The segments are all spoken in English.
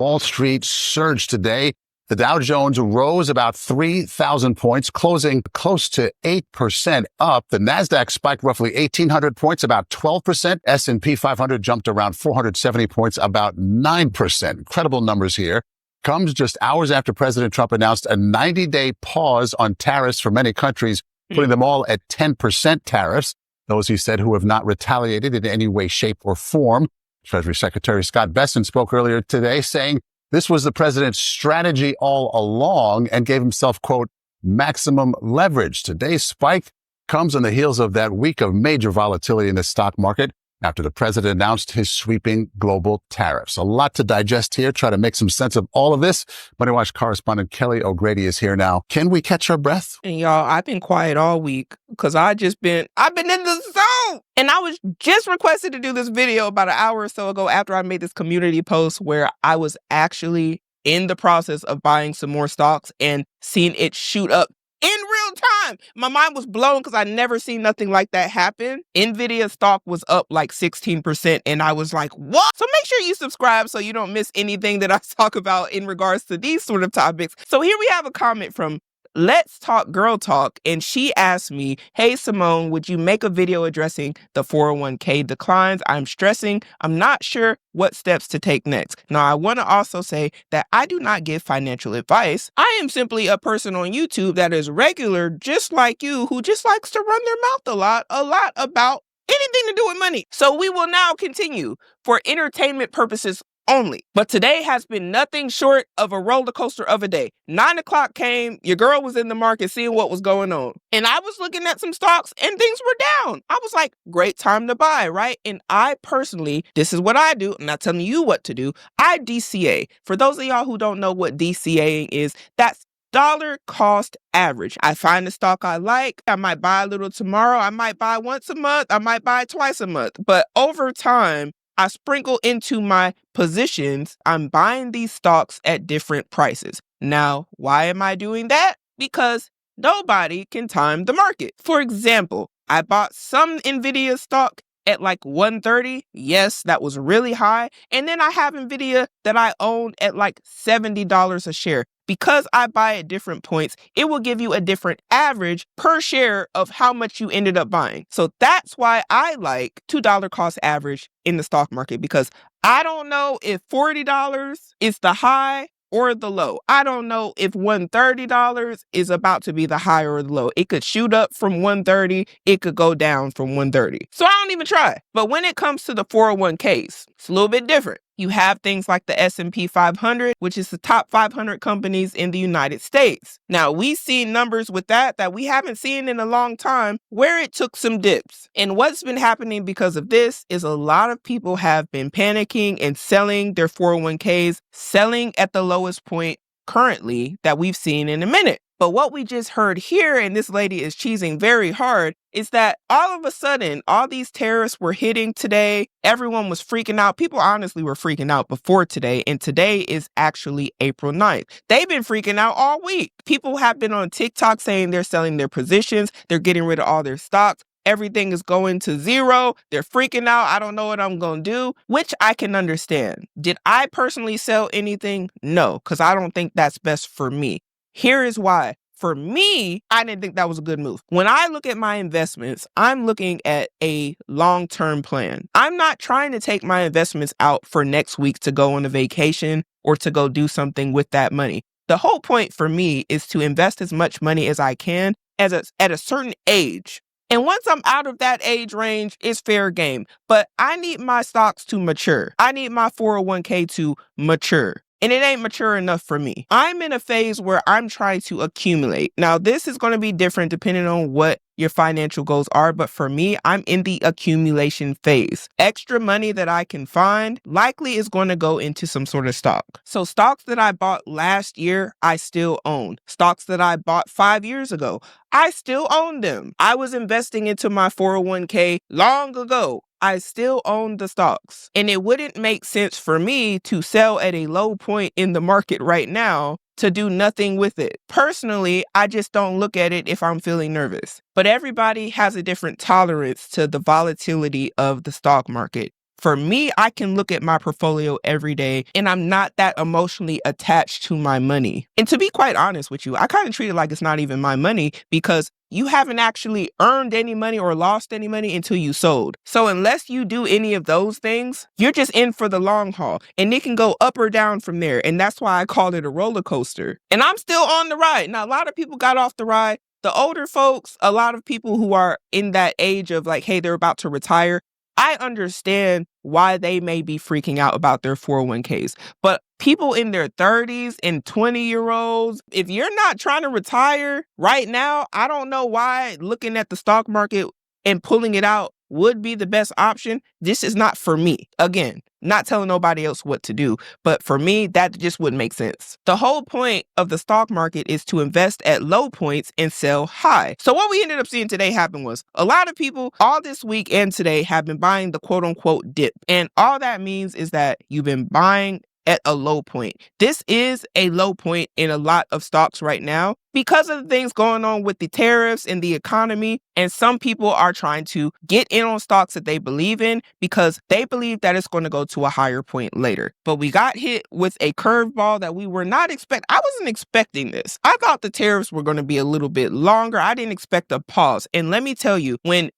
Wall Street surged today. The Dow Jones rose about 3,000 points, closing close to 8% up. The Nasdaq spiked roughly 1,800 points, about 12%. S&P 500 jumped around 470 points, about 9%. Incredible numbers here. Comes just hours after President Trump announced a 90-day pause on tariffs for many countries, putting them all at 10% tariffs. Those, he said, who have not retaliated in any way, shape, or form. Treasury Secretary Scott Bessent spoke earlier today saying this was the president's strategy all along and gave himself, quote, maximum leverage. Today's spike comes on the heels of that week of major volatility in the stock market after the president announced his sweeping global tariffs. A lot to digest here. Try to make some sense of all of this. Money Watch correspondent Kelly O'Grady is here now. Can we catch our breath? And y'all, I've been quiet all week because I've been in the zone. And I was just requested to do this video about an hour or so ago after I made this community post where I was actually in the process of buying some more stocks and seeing it shoot up in real time. My mind was blown because I never seen nothing like that happen. Nvidia stock was up like 16% and I was like, what? So make sure you subscribe so you don't miss anything that I talk about in regards to these sort of topics. So here we have a comment from Let's Talk Girl Talk, and she asked me, hey, Symone, would you make a video addressing the 401k declines? I'm stressing. I'm not sure what steps to take next. Now, I want to also say that I do not give financial advice. I am simply a person on YouTube that is regular, just like you, who just likes to run their mouth a lot about anything to do with money. So we will now continue for entertainment purposes only. But today has been nothing short of a roller coaster of a day. 9 o'clock came, your girl was in the market seeing what was going on. And I was looking at some stocks and things were down. I was like, great time to buy, right? And I personally, this is what I do. I'm not telling you what to do. I DCA. For those of y'all who don't know what DCAing is, that's dollar cost average. I find a stock I like. I might buy a little tomorrow. I might buy once a month. I might buy twice a month. But over time, I sprinkle into my positions. I'm buying these stocks at different prices. Now, why am I doing that? Because nobody can time the market. For example, I bought some Nvidia stock at like 130. Yes, that was really high. And then I have Nvidia that I own at like $70 a share. Because I buy at different points, it will give you a different average per share of how much you ended up buying. So that's why I like $2 cost average in the stock market, because I don't know if $40 is the high or the low. I don't know if $130 is about to be the high or the low. It could shoot up from 130. It could go down from 130. So I don't even try. But when it comes to the 401ks, it's a little bit different. You have things like the S&P 500, which is the top 500 companies in the United States. Now, we see numbers with that we haven't seen in a long time where it took some dips. And what's been happening because of this is a lot of people have been panicking and selling their 401ks, selling at the lowest point currently that we've seen in a minute. But what we just heard here, and this lady is cheesing very hard, is that all of a sudden, all these tariffs were hitting today. Everyone was freaking out. People honestly were freaking out before today. And today is actually April 9th. They've been freaking out all week. People have been on TikTok saying they're selling their positions. They're getting rid of all their stocks. Everything is going to zero. They're freaking out. I don't know what I'm going to do, which I can understand. Did I personally sell anything? No, because I don't think that's best for me. Here is why. For me, I didn't think that was a good move. When I look at my investments, I'm looking at a long-term plan. I'm not trying to take my investments out for next week to go on a vacation or to go do something with that money. The whole point for me is to invest as much money as I can at a certain age. And once I'm out of that age range, it's fair game. But I need my stocks to mature. I need my 401k to mature. And it ain't mature enough for me. I'm in a phase where I'm trying to accumulate. Now, this is going to be different depending on what your financial goals are. But for me, I'm in the accumulation phase. Extra money that I can find likely is going to go into some sort of stock. So stocks that I bought last year, I still own. Stocks that I bought 5 years ago, I still own them. I was investing into my 401k long ago. I still own the stocks. And it wouldn't make sense for me to sell at a low point in the market right now to do nothing with it. Personally, I just don't look at it if I'm feeling nervous. But everybody has a different tolerance to the volatility of the stock market. For me, I can look at my portfolio every day and I'm not that emotionally attached to my money. And to be quite honest with you, I kind of treat it like it's not even my money because you haven't actually earned any money or lost any money until you sold. So unless you do any of those things, you're just in for the long haul. And it can go up or down from there. And that's why I called it a roller coaster. And I'm still on the ride. Now, a lot of people got off the ride. The older folks, a lot of people who are in that age of like, hey, they're about to retire, I understand why they may be freaking out about their 401ks. But people in their 30s and 20-year-olds, if you're not trying to retire right now, I don't know why looking at the stock market and pulling it out would be the best option. This is not for me. Again, not telling nobody else what to do, but for me, that just wouldn't make sense. The whole point of the stock market is to invest at low points and sell high. So what we ended up seeing today happen was a lot of people all this week and today have been buying the quote unquote dip. And all that means is that you've been buying at a low point. This is a low point in a lot of stocks right now because of the things going on with the tariffs and the economy. And some people are trying to get in on stocks that they believe in because they believe that it's going to go to a higher point later. But we got hit with a curveball that we were not expecting. I wasn't expecting this. I thought the tariffs were going to be a little bit longer. I didn't expect a pause. And let me tell you, when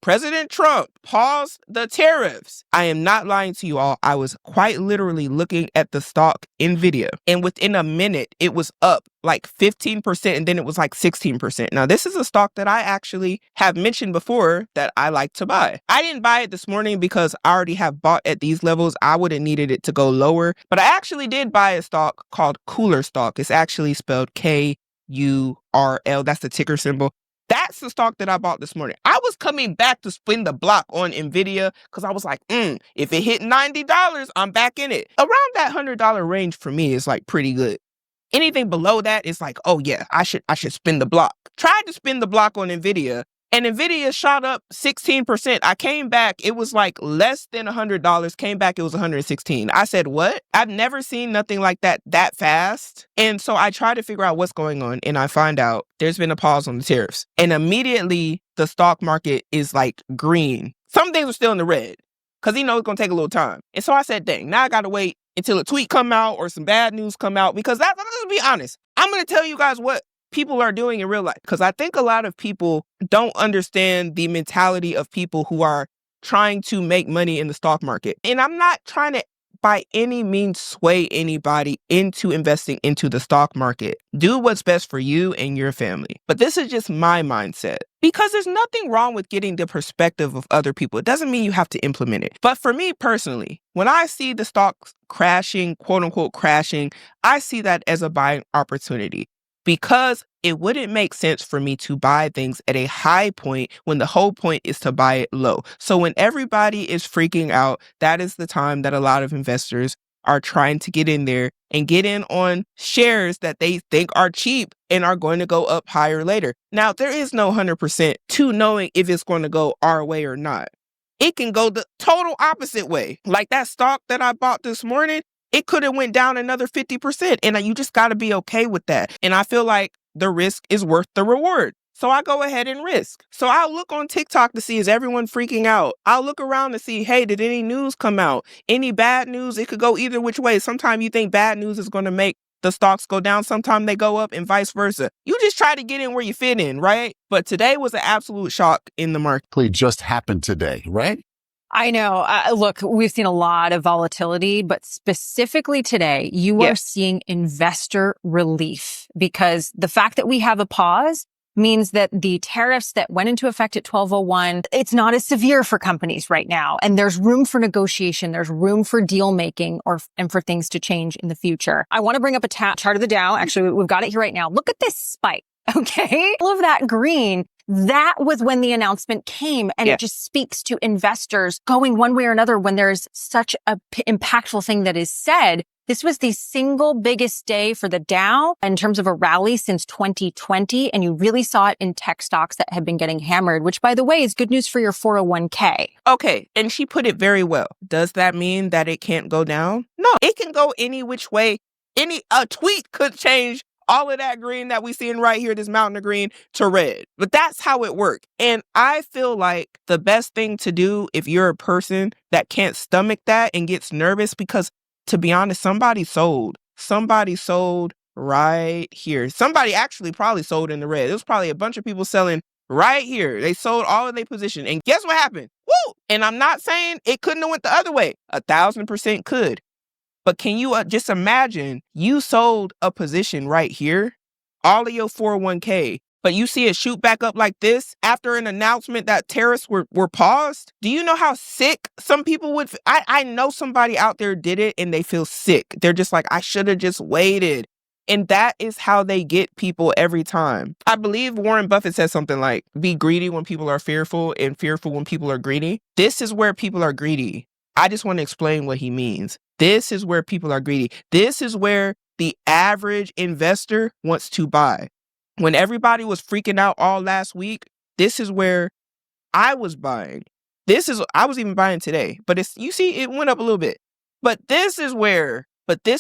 President Trump paused the tariffs, I am not lying to you all, I was quite literally looking at the stock Nvidia. And within a minute, it was up like 15% and then it was like 16%. Now, this is a stock that I actually have mentioned before that I like to buy. I didn't buy it this morning because I already have bought at these levels. I would have needed it to go lower. But I actually did buy a stock called Cooler Stock. It's actually spelled KURL. That's the ticker symbol. That's the stock that I bought this morning. I was coming back to spin the block on Nvidia because I was like, if it hit $90, I'm back in it. Around that $100 range for me is like pretty good. Anything below that is like, oh yeah, I should spin the block. Tried to spin the block on Nvidia and Nvidia shot up 16%. I came back, it was like less than $100. Came back, it was 116. I said, what? I've never seen nothing like that fast. And so I try to figure out what's going on and I find out there's been a pause on the tariffs. And immediately the stock market is like green. Some things are still in the red because it's going to take a little time. And so I said, dang, now I got to wait until a tweet come out or some bad news come out because let's be honest. I'm going to tell you guys what people are doing in real life because I think a lot of people don't understand the mentality of people who are trying to make money in the stock market. And I'm not trying to by any means sway anybody into investing into the stock market. Do what's best for you and your family. But this is just my mindset. Because there's nothing wrong with getting the perspective of other people. It doesn't mean you have to implement it. But for me personally, when I see the stocks crashing, quote unquote crashing, I see that as a buying opportunity. Because it wouldn't make sense for me to buy things at a high point when the whole point is to buy it low. So when everybody is freaking out, that is the time that a lot of investors are trying to get in there and get in on shares that they think are cheap and are going to go up higher later. Now, there is no 100% to knowing if it's going to go our way or not. It can go the total opposite way. Like that stock that I bought this morning, it could have went down another 50%. And you just got to be okay with that. And I feel like the risk is worth the reward. So I go ahead and risk. So I'll look on TikTok to see, is everyone freaking out? I'll look around to see, hey, did any news come out? Any bad news? It could go either which way. Sometimes you think bad news is going to make the stocks go down. Sometimes they go up and vice versa. You just try to get in where you fit in, right? But today was an absolute shock in the market. It just happened today, right? I know. Look, we've seen a lot of volatility, but specifically today, you are seeing investor relief because the fact that we have a pause means that the tariffs that went into effect at 12/01, it's not as severe for companies right now. And there's room for negotiation. There's room for deal making and for things to change in the future. I want to bring up a chart of the Dow. Actually, we've got it here right now. Look at this spike. Okay. All of that green. That was when the announcement came, and it just speaks to investors going one way or another when there's such a impactful thing that is said. This was the single biggest day for the Dow in terms of a rally since 2020, and you really saw it in tech stocks that have been getting hammered, which, by the way, is good news for your 401k. Okay, and she put it very well. Does that mean that it can't go down? No, it can go any which way. A tweet could change all of that green that we seeing right here, this mountain of green, to red. But that's how it worked. And I feel like the best thing to do if you're a person that can't stomach that and gets nervous, because to be honest, somebody sold right here. Somebody actually probably sold in the red. It was probably a bunch of people selling right here. They sold all of their position. And guess what happened? Woo! And I'm not saying it couldn't have went the other way. 1,000% could. But can you just imagine you sold a position right here, all of your 401k, but you see it shoot back up like this after an announcement that tariffs were paused? Do you know how sick some people would? I know somebody out there did it and they feel sick. They're just like, I should have just waited. And that is how they get people every time. I believe Warren Buffett says something like, be greedy when people are fearful and fearful when people are greedy. This is where people are greedy. I just want to explain what he means. This is where people are greedy. This is where the average investor wants to buy. When everybody was freaking out all last week, this is where I was buying. I was even buying today, but you see, it went up a little bit. But this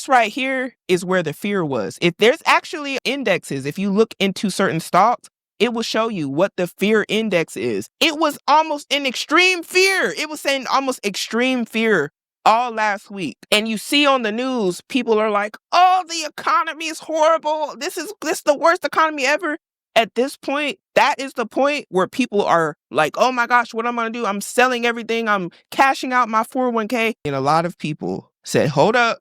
right here is where the fear was. If there's actually indexes, if you look into certain stocks, it will show you what the fear index is. It was almost in extreme fear. It was saying almost extreme fear all last week. And you see on the news, people are like, oh, the economy is horrible. This is the worst economy ever. At this point, that is the point where people are like, oh my gosh, what am I going to do? I'm selling everything. I'm cashing out my 401k. And a lot of people said, hold up,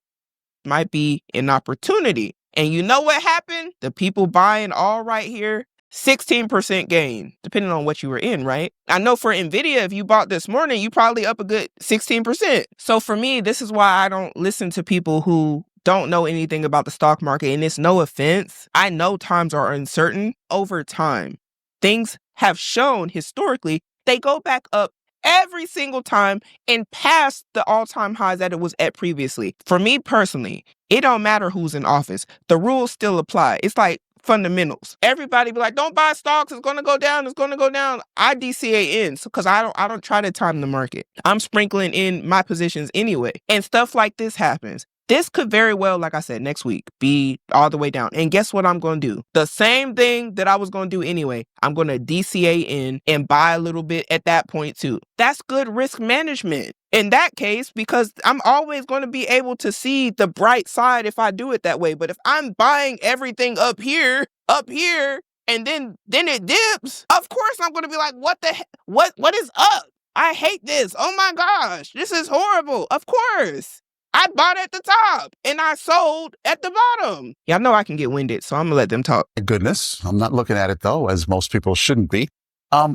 might be an opportunity. And you know what happened? The people buying all right here, 16% gain, depending on what you were in, right? I know for Nvidia, if you bought this morning, you probably up a good 16%. So for me, this is why I don't listen to people who don't know anything about the stock market. And it's no offense. I know times are uncertain. Over time, things have shown historically, they go back up every single time and past the all-time highs that it was at previously. For me personally, it don't matter who's in office. The rules still apply. It's like fundamentals. Everybody be like, don't buy stocks. It's going to go down. It's going to go down. I DCA in because I don't try to time the market. I'm sprinkling in my positions anyway. And stuff like this happens. This could very well, like I said, next week be all the way down. And guess what I'm going to do? The same thing that I was going to do anyway. I'm going to DCA in and buy a little bit at that point too. That's good risk management in that case, because I'm always going to be able to see the bright side if I do it that way. But if I'm buying everything up here, and then it dips, of course I'm going to be like, what the heck? What is up? I hate this. Oh my gosh, this is horrible. Of course. I bought at the top and I sold at the bottom. Y'all know I can get winded, so I'm gonna let them talk. Goodness, I'm not looking at it though, as most people shouldn't be.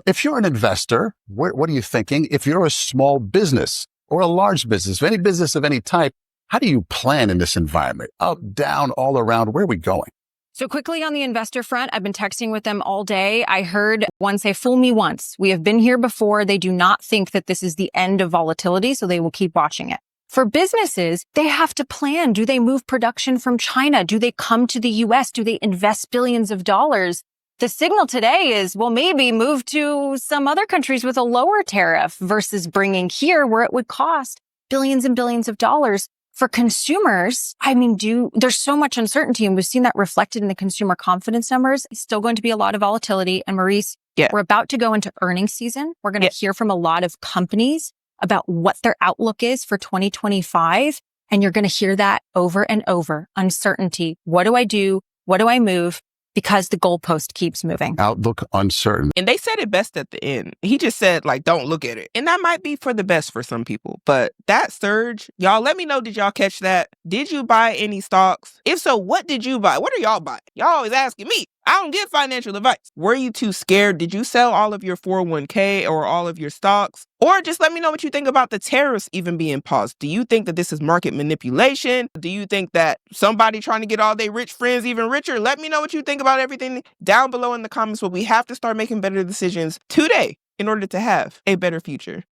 If you're an investor, what are you thinking? If you're a small business or a large business, any business of any type, how do you plan in this environment? Up, down, all around, where are we going? So quickly on the investor front, I've been texting with them all day. I heard one say, fool me once. We have been here before. They do not think that this is the end of volatility, so they will keep watching it. For businesses, they have to plan. Do they move production from China? Do they come to the US? Do they invest billions of dollars? The signal today is, well, maybe move to some other countries with a lower tariff versus bringing here where it would cost billions and billions of dollars. For consumers, I mean, there's so much uncertainty, and we've seen that reflected in the consumer confidence numbers. It's still going to be a lot of volatility. And Maurice, we're about to go into earnings season. We're going to hear from a lot of companies about what their outlook is for 2025. And you're going to hear that over and over. Uncertainty. What do I do? What do I move? Because the goalpost keeps moving. Outlook uncertain. And they said it best at the end. He just said, like, don't look at it. And that might be for the best for some people. But that surge, y'all, let me know, did y'all catch that? Did you buy any stocks? If so, what did you buy? What are y'all buying? Y'all always asking me. I don't give financial advice. Were you too scared? Did you sell all of your 401k or all of your stocks? Or just let me know what you think about the tariffs even being paused. Do you think that this is market manipulation? Do you think that somebody trying to get all their rich friends even richer? Let me know what you think about everything down below in the comments. But we have to start making better decisions today in order to have a better future.